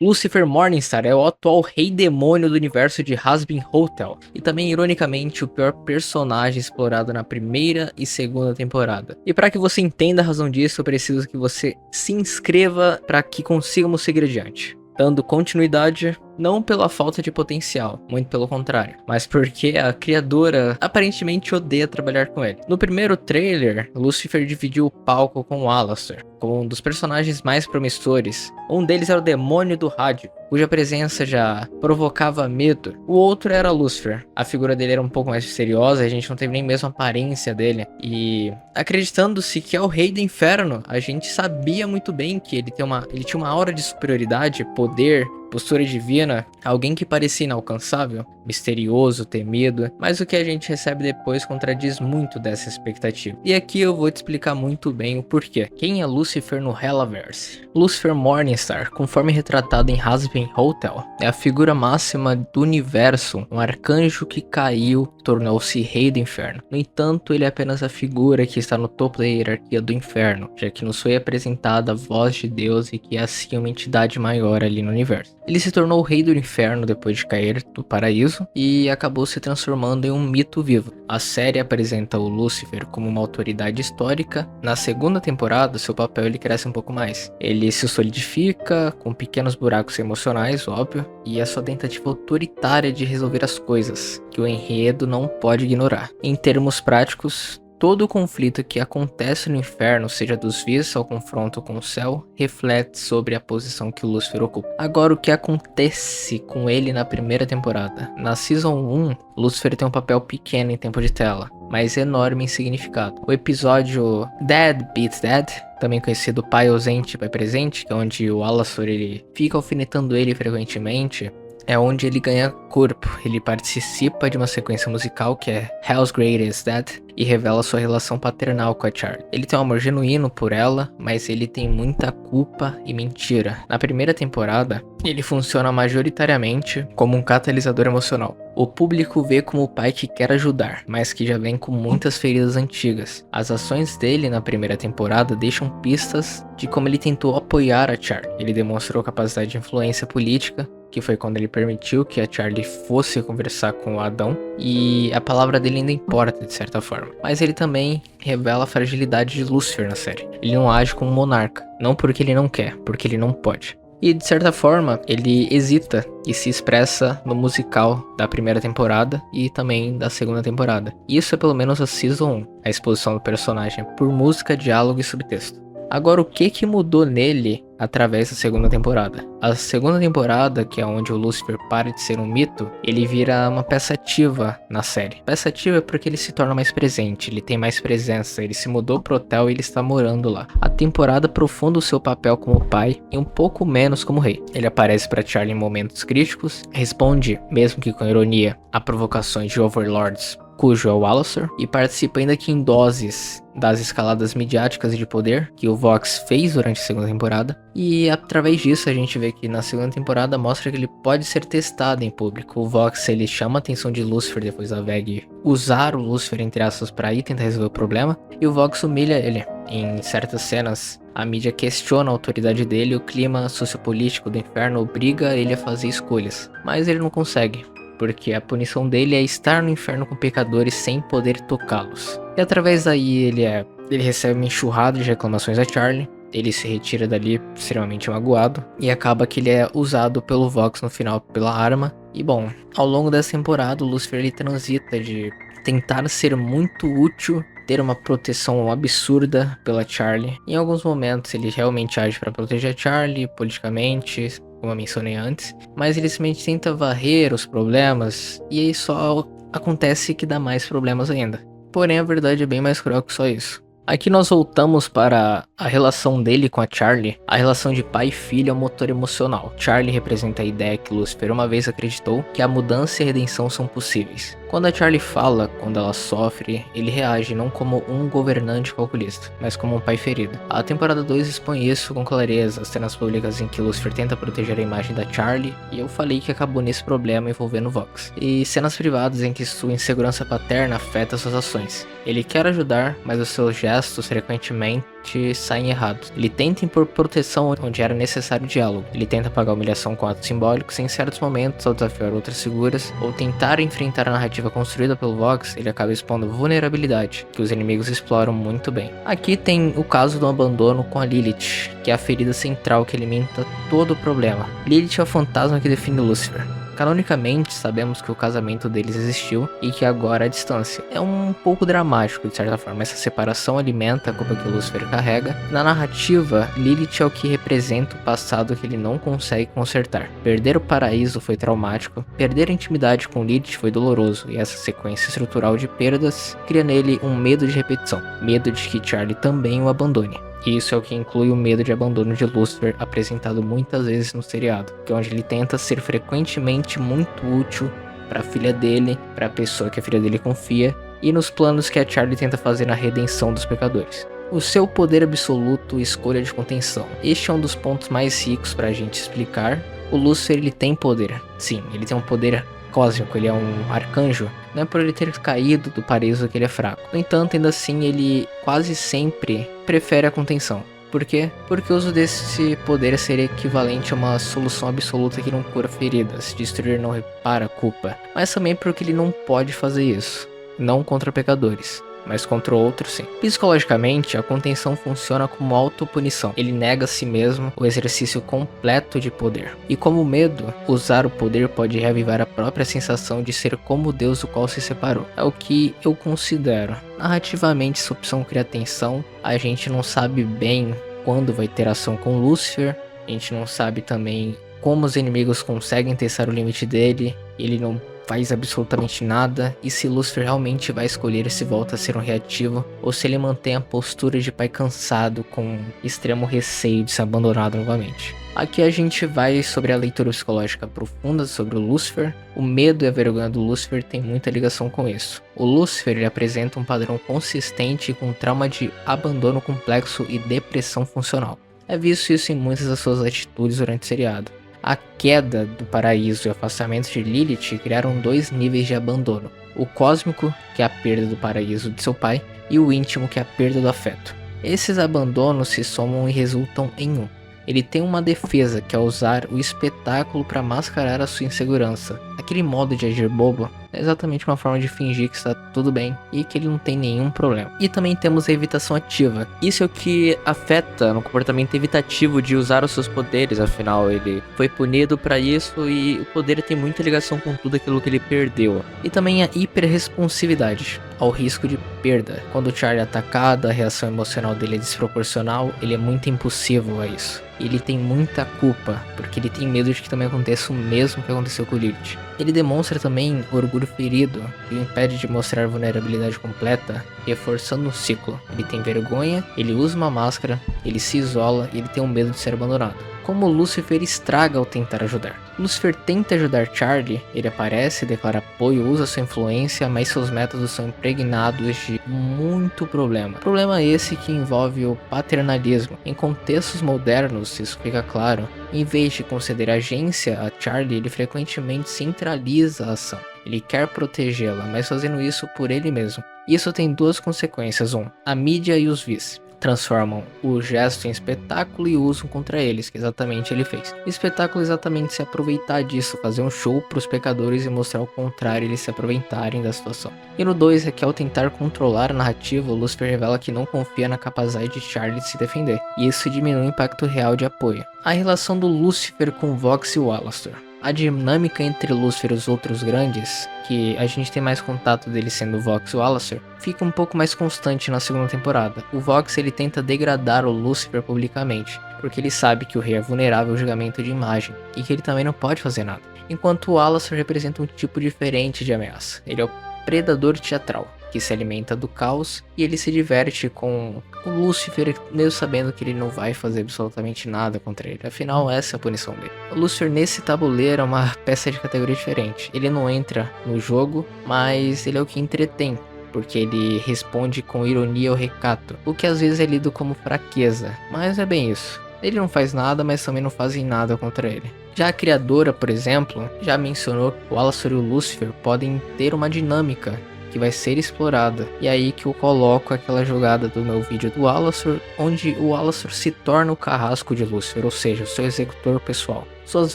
Lucifer Morningstar é o atual rei demônio do universo de Hazbin Hotel, e também, ironicamente, o pior personagem explorado na primeira e segunda temporada. E para que você entenda a razão disso, eu preciso que você se inscreva para que consigamos seguir adiante. Dando continuidade, não pela falta de potencial, muito pelo contrário, mas porque a criadora aparentemente odeia trabalhar com ele. No primeiro trailer, Lucifer dividiu o palco com Alastor, como um dos personagens mais promissores. Um deles era o demônio do rádio, cuja presença já provocava medo. O outro era Lucifer. A figura dele era um pouco mais misteriosa, a gente não teve nem mesmo a aparência dele. E acreditando-se que é o rei do inferno, a gente sabia muito bem que ele tinha uma aura de superioridade, poder, postura divina, alguém que parecia inalcançável, misterioso, temido, mas o que a gente recebe depois contradiz muito dessa expectativa. E aqui eu vou te explicar muito bem o porquê. Quem é Lucifer no Helliverse? Lucifer Morningstar, conforme retratado em Hazbin Hotel, é a figura máxima do universo, um arcanjo que caiu, tornou-se rei do inferno. No entanto, ele é apenas a figura que está no topo da hierarquia do inferno, já que nos foi apresentada a voz de Deus e que é assim uma entidade maior ali no universo. Ele se tornou o rei do inferno depois de cair do paraíso e acabou se transformando em um mito vivo. A série apresenta o Lúcifer como uma autoridade histórica. Na segunda temporada, seu papel ele cresce um pouco mais. Ele se solidifica com pequenos buracos emocionais, óbvio, e a sua tentativa autoritária de resolver as coisas, que o enredo não pode ignorar. Em termos práticos, todo o conflito que acontece no inferno, seja dos vivos ao confronto com o céu, reflete sobre a posição que o Lúcifer ocupa. Agora, o que acontece com ele na primeira temporada? Na Season 1, Lúcifer tem um papel pequeno em tempo de tela, mas enorme em significado. O episódio Dead Beats Dead, também conhecido Pai Ausente, Pai Presente, que é onde o Alastor ele fica alfinetando ele frequentemente, é onde ele ganha corpo. Ele participa de uma sequência musical que é Hell's Greatest Dead e revela sua relação paternal com a Charlie. Ele tem um amor genuíno por ela, mas ele tem muita culpa e mentira. Na primeira temporada, ele funciona majoritariamente como um catalisador emocional. O público vê como o pai que quer ajudar, mas que já vem com muitas feridas antigas. As ações dele na primeira temporada deixam pistas de como ele tentou apoiar a Charlie. Ele demonstrou capacidade de influência política, que foi quando ele permitiu que a Charlie fosse conversar com o Adão, e a palavra dele ainda importa de certa forma. Mas ele também revela a fragilidade de Lucifer na série. Ele não age como um monarca, não porque ele não quer, porque ele não pode. E de certa forma, ele hesita e se expressa no musical da primeira temporada e também da segunda temporada. Isso é pelo menos a Season 1, a exposição do personagem por música, diálogo e subtexto. Agora, o que mudou nele através da segunda temporada? A segunda temporada, que é onde o Lucifer para de ser um mito, ele vira uma peça ativa na série. Peça ativa é porque ele se torna mais presente, ele tem mais presença, ele se mudou pro hotel e ele está morando lá. A temporada aprofunda o seu papel como pai e um pouco menos como rei. Ele aparece para Charlie em momentos críticos, responde, mesmo que com ironia, a provocações de overlords, cujo é o Alastor, e participa ainda que em doses das escaladas midiáticas e de poder que o Vox fez durante a segunda temporada. E através disso a gente vê que na segunda temporada mostra que ele pode ser testado em público. O Vox ele chama a atenção de Lucifer depois da Veg usar o Lucifer entre aspas para ir tentar resolver o problema, e o Vox humilha ele. Em certas cenas a mídia questiona a autoridade dele, o clima sociopolítico do inferno obriga ele a fazer escolhas, mas ele não consegue, porque a punição dele é estar no inferno com pecadores sem poder tocá-los. E através daí ele recebe uma enxurrada de reclamações a Charlie, ele se retira dali extremamente magoado, e acaba que ele é usado pelo Vox no final pela arma. E bom, ao longo dessa temporada o Lucifer ele transita de tentar ser muito útil, ter uma proteção absurda pela Charlie. Em alguns momentos ele realmente age para proteger a Charlie politicamente, como eu mencionei antes, mas ele simplesmente tenta varrer os problemas e aí só acontece que dá mais problemas ainda. Porém, a verdade é bem mais cruel que só isso. Aqui nós voltamos para a relação dele com a Charlie. A relação de pai e filho é um motor emocional. Charlie representa a ideia que Lucifer uma vez acreditou que a mudança e a redenção são possíveis. Quando a Charlie fala, quando ela sofre, ele reage não como um governante calculista, mas como um pai ferido. A temporada 2 expõe isso com clareza, as cenas públicas em que Lucifer tenta proteger a imagem da Charlie, e eu falei que acabou nesse problema envolvendo Vox. E cenas privadas em que sua insegurança paterna afeta suas ações. Ele quer ajudar, mas os seus gestos frequentemente simplesmente saem errados. Ele tenta impor proteção onde era necessário diálogo. Ele tenta pagar humilhação com atos simbólicos em certos momentos ao desafiar outras figuras, ou tentar enfrentar a narrativa construída pelo Vox, ele acaba expondo vulnerabilidade, que os inimigos exploram muito bem. Aqui tem o caso do abandono com a Lilith, que é a ferida central que alimenta todo o problema. Lilith é o fantasma que define Lúcifer. Canonicamente, sabemos que o casamento deles existiu e que agora a distância. É um pouco dramático, de certa forma. Essa separação alimenta a culpa que Lúcifer carrega. Na narrativa, Lilith é o que representa o passado que ele não consegue consertar. Perder o paraíso foi traumático, perder a intimidade com Lilith foi doloroso, e essa sequência estrutural de perdas cria nele um medo de repetição, medo de que Charlie também o abandone. E isso é o que inclui o medo de abandono de Lúcifer, apresentado muitas vezes no seriado, que é onde ele tenta ser frequentemente muito útil para a filha dele, para a pessoa que a filha dele confia, e nos planos que a Charlie tenta fazer na redenção dos pecadores. O seu poder absoluto e escolha de contenção. Este é um dos pontos mais ricos para a gente explicar. O Lúcifer, ele tem poder. Sim, ele tem um poder cósmico, ele é um arcanjo. Não é por ele ter caído do paraíso que ele é fraco. No entanto, ainda assim, ele quase sempre prefere a contenção. Por quê? Porque o uso desse poder seria equivalente a uma solução absoluta que não cura feridas. Destruir não repara a culpa. Mas também porque ele não pode fazer isso. Não contra pecadores, mas contra outros sim. Psicologicamente, a contenção funciona como autopunição. Ele nega a si mesmo o exercício completo de poder. E como medo, usar o poder pode reavivar a própria sensação de ser como Deus do qual se separou. É o que eu considero. Narrativamente, essa opção cria tensão. A gente não sabe bem quando vai ter ação com Lúcifer. A gente não sabe também como os inimigos conseguem testar o limite dele. Ele não faz absolutamente nada, e se Lúcifer realmente vai escolher se volta a ser um reativo, ou se ele mantém a postura de pai cansado com extremo receio de ser abandonado novamente. Aqui a gente vai sobre a leitura psicológica profunda sobre o Lúcifer. O medo e a vergonha do Lúcifer tem muita ligação com isso. O Lúcifer, ele apresenta um padrão consistente com trauma de abandono complexo e depressão funcional. É visto isso em muitas das suas atitudes durante o seriado. A queda do paraíso e o afastamento de Lilith criaram dois níveis de abandono. O cósmico, que é a perda do paraíso de seu pai, e o íntimo, que é a perda do afeto. Esses abandonos se somam e resultam em um. Ele tem uma defesa, que é usar o espetáculo para mascarar a sua insegurança. Aquele modo de agir bobo é exatamente uma forma de fingir que está tudo bem e que ele não tem nenhum problema. E também temos a evitação ativa. Isso é o que afeta no comportamento evitativo de usar os seus poderes, afinal ele foi punido para isso e o poder tem muita ligação com tudo aquilo que ele perdeu. E também a hiperresponsividade ao risco de perda. Quando o Charlie é atacado, a reação emocional dele é desproporcional, ele é muito impulsivo a isso. Ele tem muita culpa, porque ele tem medo de que também aconteça o mesmo que aconteceu com o Lilith. Ele demonstra também orgulho ferido, que o impede de mostrar vulnerabilidade completa, reforçando o ciclo. Ele tem vergonha, ele usa uma máscara, ele se isola e ele tem um medo de ser abandonado. Como Lúcifer estraga ao tentar ajudar. Lúcifer tenta ajudar Charlie, ele aparece, declara apoio, usa sua influência, mas seus métodos são impregnados de muito problema. Problema esse que envolve o paternalismo. Em contextos modernos, isso fica claro, em vez de conceder agência a Charlie, ele frequentemente centraliza a ação. Ele quer protegê-la, mas fazendo isso por ele mesmo. Isso tem duas consequências. A mídia e os vice transformam o gesto em espetáculo e usam contra eles, que exatamente ele fez. O espetáculo é exatamente se aproveitar disso, fazer um show para os pecadores e mostrar o contrário, eles se aproveitarem da situação. E no 2 é que ao tentar controlar a narrativa, o Lúcifer revela que não confia na capacidade de Charlie de se defender, e isso diminui o impacto real de apoio. A relação do Lúcifer com Vox e o Alastor. A dinâmica entre Lúcifer e os outros grandes, que a gente tem mais contato dele sendo o Vox e o Alastor, fica um pouco mais constante na segunda temporada. O Vox ele tenta degradar o Lúcifer publicamente, porque ele sabe que o rei é vulnerável ao julgamento de imagem, e que ele também não pode fazer nada. Enquanto o Alastor representa um tipo diferente de ameaça. Ele é o predador teatral, que se alimenta do caos, e ele se diverte com o Lúcifer, mesmo sabendo que ele não vai fazer absolutamente nada contra ele. Afinal, essa é a punição dele. O Lúcifer nesse tabuleiro é uma peça de categoria diferente. Ele não entra no jogo, mas ele é o que entretém, porque ele responde com ironia ao recato, o que às vezes é lido como fraqueza, mas é bem isso. Ele não faz nada, mas também não fazem nada contra ele. Já a criadora, por exemplo, já mencionou que o Alastor e o Lúcifer podem ter uma dinâmica que vai ser explorada. E aí que eu coloco aquela jogada do meu vídeo do Alastor, onde o Alastor se torna o carrasco de Lúcifer, ou seja, o seu executor pessoal. Suas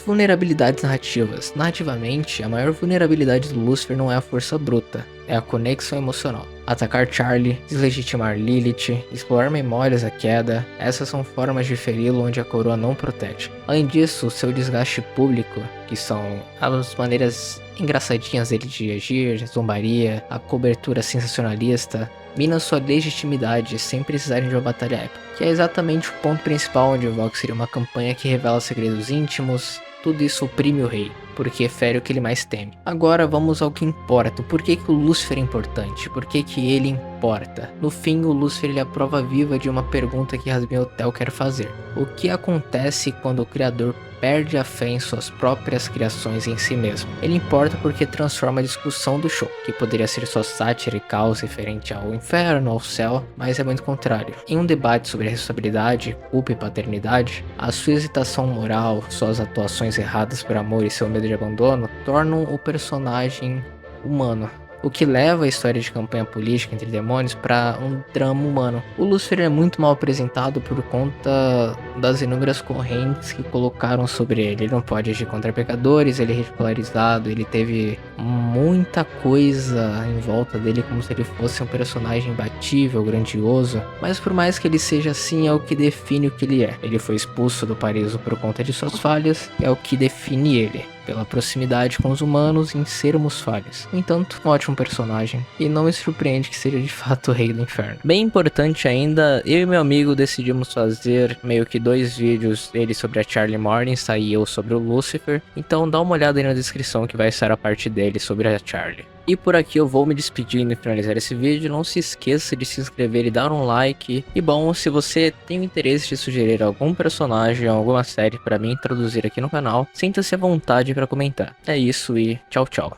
vulnerabilidades narrativas. Narrativamente, a maior vulnerabilidade do Lúcifer não é a força bruta, é a conexão emocional. Atacar Charlie, deslegitimar Lilith, explorar memórias da queda, essas são formas de feri-lo onde a coroa não protege. Além disso, seu desgaste público, que são as maneiras engraçadinhas dele de agir, zombaria, a cobertura sensacionalista, mina sua legitimidade sem precisarem de uma batalha épica, que é exatamente o ponto principal onde o Vox seria uma campanha que revela segredos íntimos. Tudo isso oprime o rei, porque fere o que ele mais teme. Agora vamos ao que importa. Por que o Lúcifer é importante? Por que ele importa? No fim, o Lúcifer ele é a prova viva de uma pergunta que Hazbin Hotel quer fazer. O que acontece quando o criador perde a fé em suas próprias criações e em si mesmo? Ele importa porque transforma a discussão do show, que poderia ser só sátira e caos referente ao inferno, ao céu, mas é muito contrário. Em um debate sobre responsabilidade, culpa e paternidade, a sua hesitação moral, suas atuações erradas por amor e seu medo de abandono tornam o personagem humano. O que leva a história de campanha política entre demônios para um drama humano. O Lúcifer é muito mal apresentado por conta das inúmeras correntes que colocaram sobre ele. Ele não pode agir contra pecadores, ele é ridicularizado, ele teve muita coisa em volta dele como se ele fosse um personagem imbatível, grandioso. Mas por mais que ele seja assim, é o que define o que ele é. Ele foi expulso do paraíso por conta de suas falhas, é o que define ele. Pela proximidade com os humanos em sermos falhas. No entanto, um ótimo personagem, e não me surpreende que seja de fato o rei do inferno. Bem importante ainda, eu e meu amigo decidimos fazer meio que 2 vídeos, ele sobre a Charlie Morningstar e eu sobre o Lúcifer, então dá uma olhada aí na descrição que vai estar a parte dele sobre a Charlie. E por aqui eu vou me despedindo e finalizar esse vídeo. Não se esqueça de se inscrever e dar um like. E bom, se você tem o interesse de sugerir algum personagem ou alguma série para mim introduzir aqui no canal, sinta-se à vontade para comentar. É isso e tchau, tchau.